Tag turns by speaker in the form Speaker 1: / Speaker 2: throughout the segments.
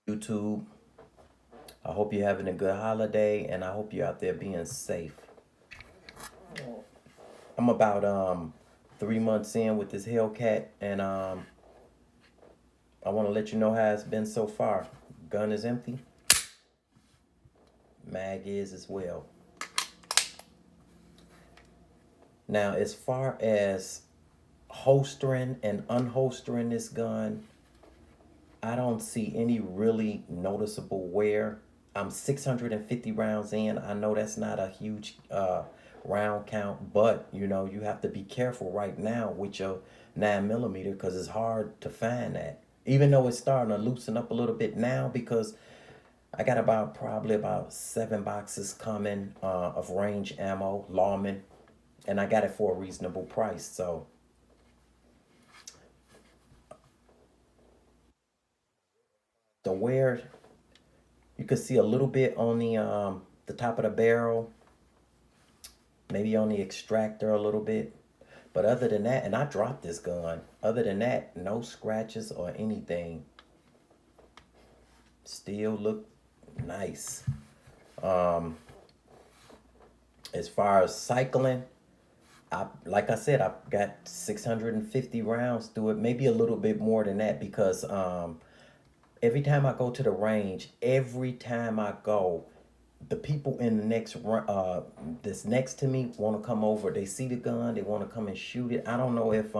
Speaker 1: YouTube. I hope you're having a good holiday and I hope you're out there being safe. I'm about 3 months in with this Hellcat and I want to let you know how it's been so far. Gun is empty. Mag is as well. Now, as far as holstering and unholstering this gun, I don't see any really noticeable wear. I'm 650 rounds in. I know that's not a huge round count, but you have to be careful right now with your 9mm because it's hard to find that. Even though it's starting to loosen up a little bit now because I got probably about 7 boxes coming of range ammo, lawman, and I got it for a reasonable price. So the wear, you can see a little bit on the top of the barrel, maybe on the extractor a little bit. But other than that, and I dropped this gun. Other than that, no scratches or anything. Still look nice. As far as cycling, like I said, I've got 650 rounds through it, maybe a little bit more than that because every time I go to the range, every time I go, the people in the that's next to me want to come over. They see the gun, they want to come and shoot it. I don't know if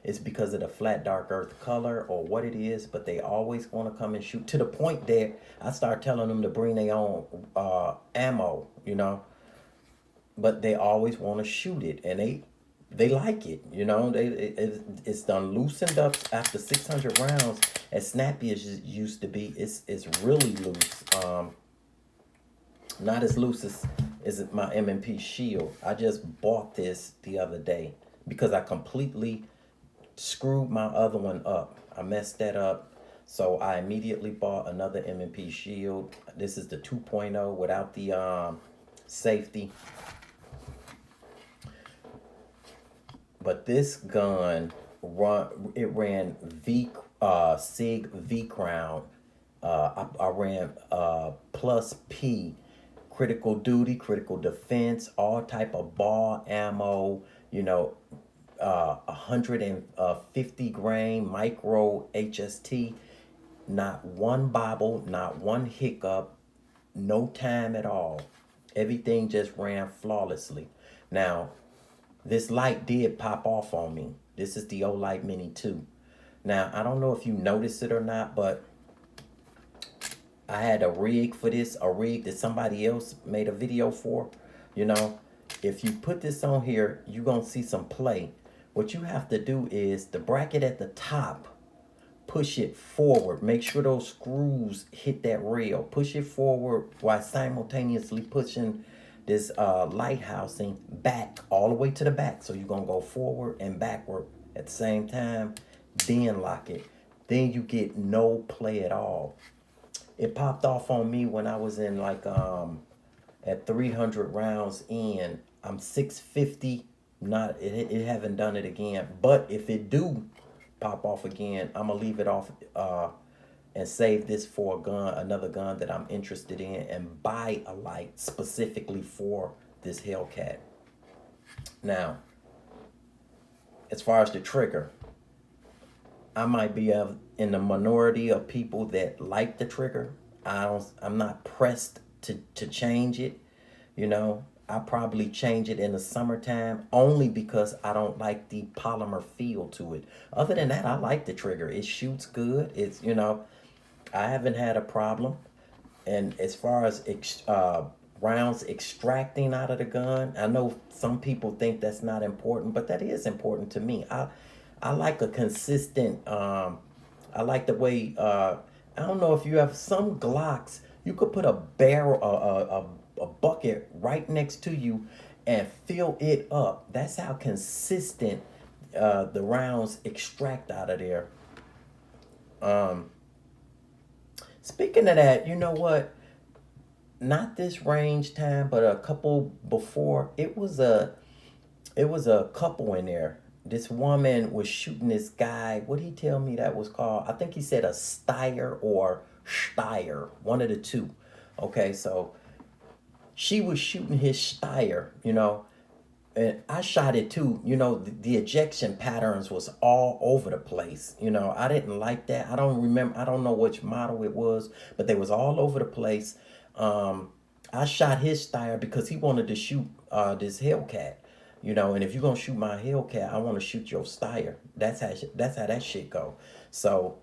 Speaker 1: it's because of the flat dark earth color or what it is, but they always want to come and shoot to the point that I start telling them to bring their own ammo, but they always want to shoot it and they like it, it's done loosened up after 600 rounds. As snappy as it used to be, it's really loose. Not as loose as my M&P Shield. I just bought this the other day because I completely screwed my other one up. I messed that up. So I immediately bought another M&P Shield. This is the 2.0 without the safety. But this gun ran Sig V Crown. I ran plus P, critical duty, critical defense, all type of ball ammo, 150 grain micro HST, not one bobble, not one hiccup, no time at all. Everything just ran flawlessly. Now, this light did pop off on me. This is the Olight Mini 2. Now, I don't know if you noticed it or not, but I had a rig for this, a rig that somebody else made a video for. If you put this on here, you're going to see some play. What you have to do is the bracket at the top, push it forward. Make sure those screws hit that rail. Push it forward while simultaneously pushing this light housing back all the way to the back. So you're going to go forward and backward at the same time. Then lock it. Then you get no play at all. It popped off on me when I was in at 300 rounds in. I'm 650. It haven't done it again. But if it do pop off again, I'm gonna leave it off and save this for another gun that I'm interested in, and buy a light specifically for this Hellcat. Now, as far as the trigger, I might be in the minority of people that like the trigger. I'm not pressed to change it. I probably change it in the summertime only because I don't like the polymer feel to it. Other than that, I like the trigger. It shoots good. I haven't had a problem. And as far as rounds extracting out of the gun, I know some people think that's not important, but that is important to me. I like a consistent, I like the way, I don't know if you have some Glocks, you could put a barrel, a bucket right next to you and fill it up. That's how consistent the rounds extract out of there. Speaking of that, you know what? Not this range time, but a couple before, it was a couple in there. This woman was shooting this guy. What did he tell me that was called? I think he said a Steyr or Steyr, one of the two. Okay, so she was shooting his Steyr, and I shot it too. The ejection patterns was all over the place. I didn't like that. I don't remember. I don't know which model it was, but they was all over the place. I shot his Steyr because he wanted to shoot this Hellcat. And if you're gonna shoot my Hellcat, I want to shoot your Steyr. That's how that shit go. So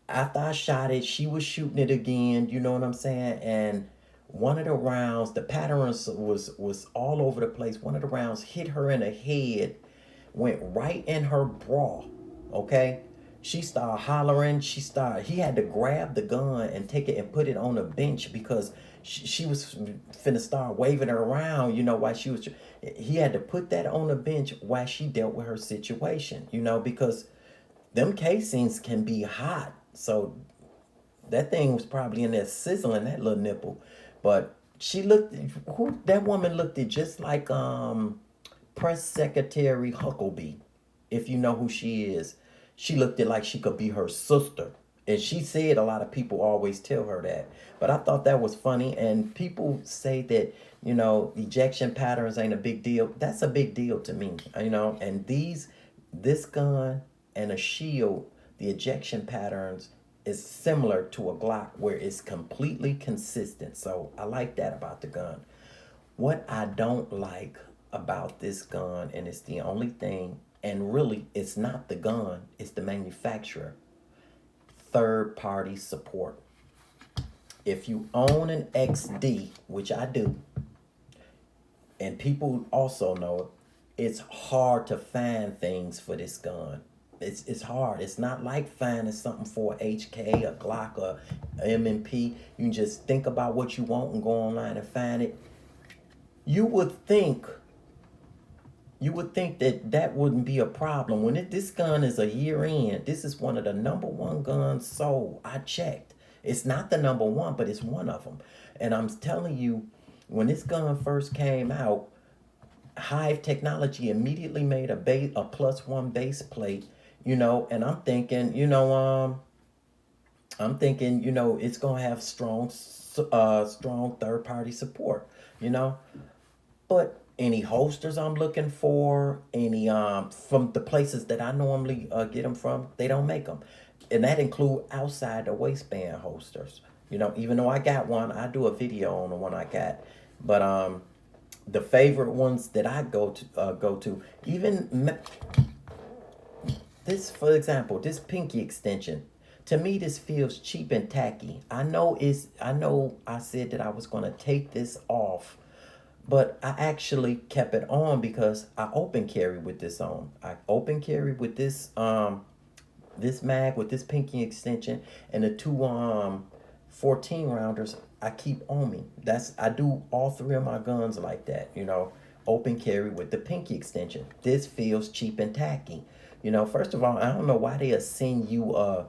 Speaker 1: after I shot it, she was shooting it again, you know what I'm saying? And one of the rounds, the patterns was all over the place. One of the rounds hit her in the head, went right in her bra. Okay? She started hollering. He had to grab the gun and take it and put it on a bench because she was finna start waving it around, while he had to put that on the bench while she dealt with her situation, because them casings can be hot. So that thing was probably in there sizzling that little nipple. But that woman looked it just like Press Secretary Huckabee, if you know who she is. She looked it like she could be her sister. And she said a lot of people always tell her that. But I thought that was funny. And people say that, ejection patterns ain't a big deal. That's a big deal to me, And this gun and a shield, the ejection patterns is similar to a Glock where it's completely consistent. So I like that about the gun. What I don't like about this gun, and it's the only thing, and really it's not the gun, it's the manufacturer. Third party support. If you own an XD, which I do, and people also know it, it's hard to find things for this gun. It's hard. It's not like finding something for a HK, a Glock, or M&P. You can just think about what you want and go online and find it. You would think that wouldn't be a problem. This gun is a year in, this is one of the number one guns sold. I checked. It's not the number one, but it's one of them. And I'm telling you, when this gun first came out, Hive Technology immediately made a +1 base plate, and I'm thinking, it's gonna have strong third party support, But any holsters I'm looking for, any from the places that I normally get them from, they don't make them, and that include outside the waistband holsters. Even though I got one, I do a video on the one I got, but the favorite ones that I go to, this, for example, this pinky extension. To me, this feels cheap and tacky. I know I said that I was gonna take this off, but I actually kept it on because I open carry with this on. I open carry with this mag with this pinky extension, and the two 14 rounders I keep on me. I do all three of my guns like that, open carry with the pinky extension. This feels cheap and tacky. First of all, I don't know why they'll send you a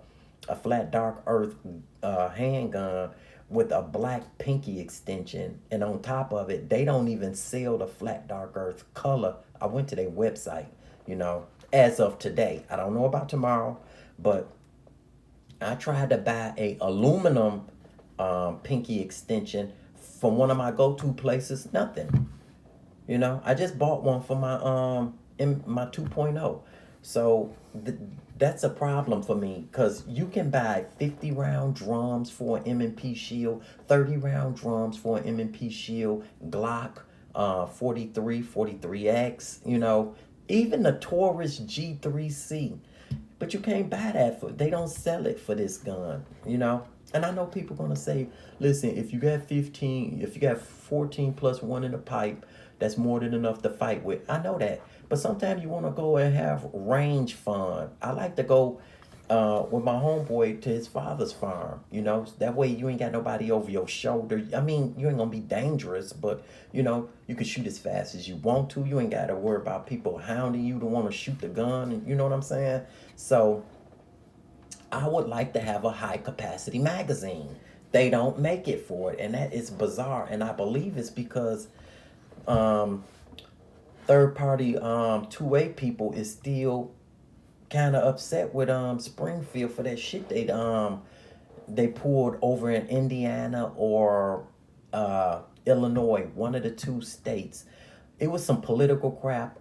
Speaker 1: flat dark earth handgun with a black pinky extension, and on top of it, they don't even sell the flat dark earth color. I went to their website, as of today. I don't know about tomorrow, but I tried to buy a aluminum pinky extension from one of my go-to places. Nothing. I just bought one for my 2.0. So that's a problem for me, because you can buy 50 round drums for an M&P shield, 30 round drums for an M&P shield, Glock 43, 43X, even the Taurus G3C. But you can't buy that they don't sell it for this gun, And I know people gonna say, listen, if you got 14 plus one in the pipe, that's more than enough to fight with. I know that. But sometimes you want to go and have range fun. I like to go with my homeboy to his father's farm, That way you ain't got nobody over your shoulder. I mean, you ain't going to be dangerous, but, you can shoot as fast as you want to. You ain't got to worry about people hounding you to want to shoot the gun. And you know what I'm saying? So I would like to have a high capacity magazine. They don't make it for it, and that is bizarre. And I believe it's because third party 2A people is still kind of upset with Springfield for that shit they pulled over in Indiana or Illinois, one of the two states. It was some political crap.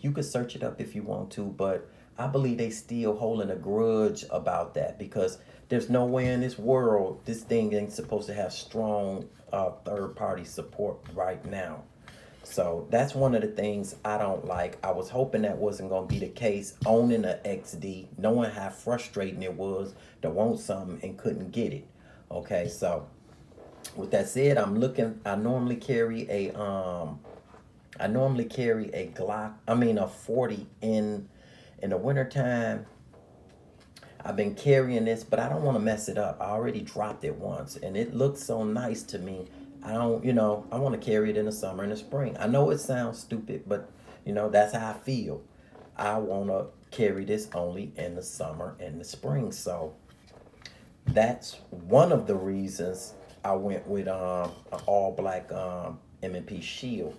Speaker 1: You could search it up if you want to, but I believe they still holding a grudge about that because there's no way in this world this thing ain't supposed to have strong third party support right now. So that's one of the things I don't like. I was hoping that wasn't going to be the case, owning an XD, knowing how frustrating it was to want something and couldn't get it. Okay, so with that said, I normally carry a a 40 in the wintertime. I've been carrying this, but I don't want to mess it up. I already dropped it once and it looks so nice to me. I don't, I want to carry it in the summer and the spring. I know it sounds stupid, but that's how I feel. I want to carry this only in the summer and the spring. So that's one of the reasons I went with an all black M&P Shield.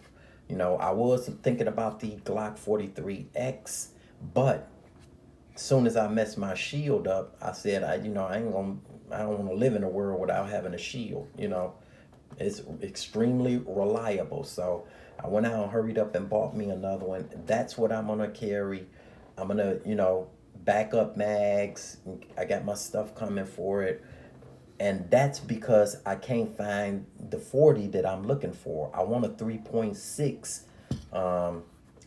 Speaker 1: I was thinking about the Glock 43X, but soon as I messed my shield up, I said, I don't want to live in a world without having a shield. It's extremely reliable. So I went out and hurried up and bought me another one. That's what I'm gonna carry. I'm gonna, backup mags. I got my stuff coming for it. And that's because I can't find the 40 that I'm looking for. I want a 3.6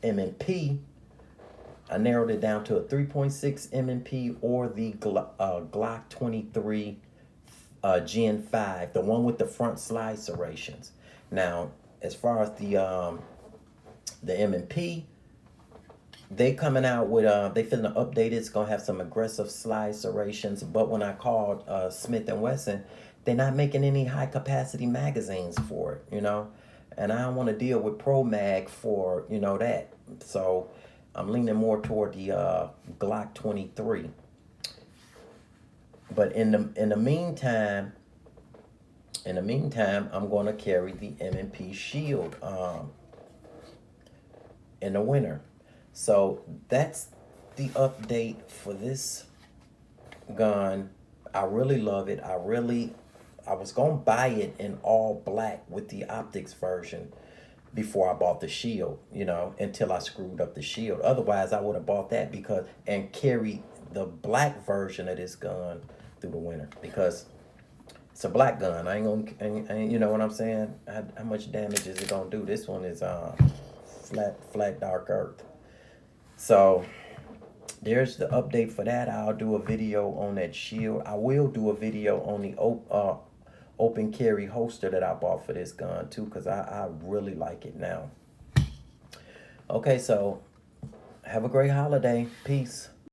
Speaker 1: M&P. I narrowed it down to a 3.6 M&P or the Glock 23 Gen 5, the one with the front slide serrations. Now, as far as the M&P, they coming out with they finna update it. It's gonna have some aggressive slide serrations. But when I called Smith and Wesson, they're not making any high capacity magazines for it, and I don't want to deal with Pro Mag for that. So I'm leaning more toward the Glock 23. But in the meantime, I'm going to carry the M&P Shield in the winter. So that's the update for this gun. I really love it. I was going to buy it in all black with the optics version before I bought the Shield, until I screwed up the Shield. Otherwise, I would have bought that and carried the black version of this gun through the winter because it's a black gun. I ain't gonna, you know what I'm saying? How much damage is it gonna do? This one is flat dark earth. So there's the update for that. I'll do a video on that Shield. I will do a video on the open carry holster that I bought for this gun too, because I really like it now. Okay, so have a great holiday. Peace.